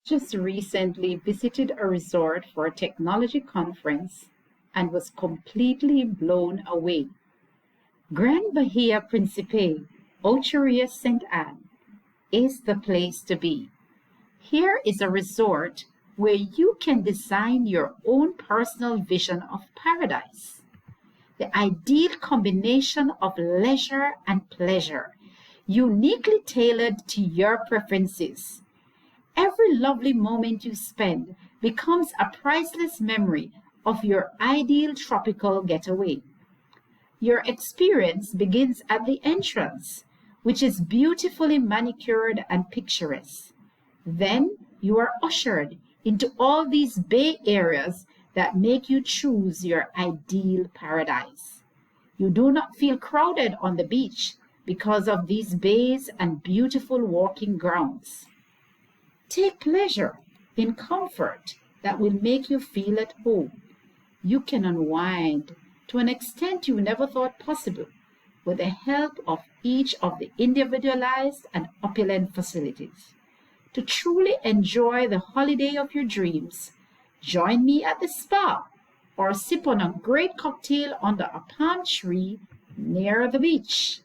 Just recently visited a resort for a technology conference and was completely blown away. Grand Bahia Principe, Ocheria St. Anne, is the place to be. Here is a resort where you can design your own personal vision of paradise. The ideal combination of leisure and pleasure, uniquely tailored to your preferences. Every lovely moment you spend becomes a priceless memory of your ideal tropical getaway. Your experience begins at the entrance, which is beautifully manicured and picturesque. Then you are ushered into all these bay areas that make you choose your ideal paradise. You do not feel crowded on the beach because of these bays and beautiful walking grounds. Take pleasure in comfort that will make you feel at home. You can unwind to an extent you never thought possible with the help of each of the individualized and opulent facilities. To truly enjoy the holiday of your dreams, join me at the spa or sip on a great cocktail under a palm tree near the beach.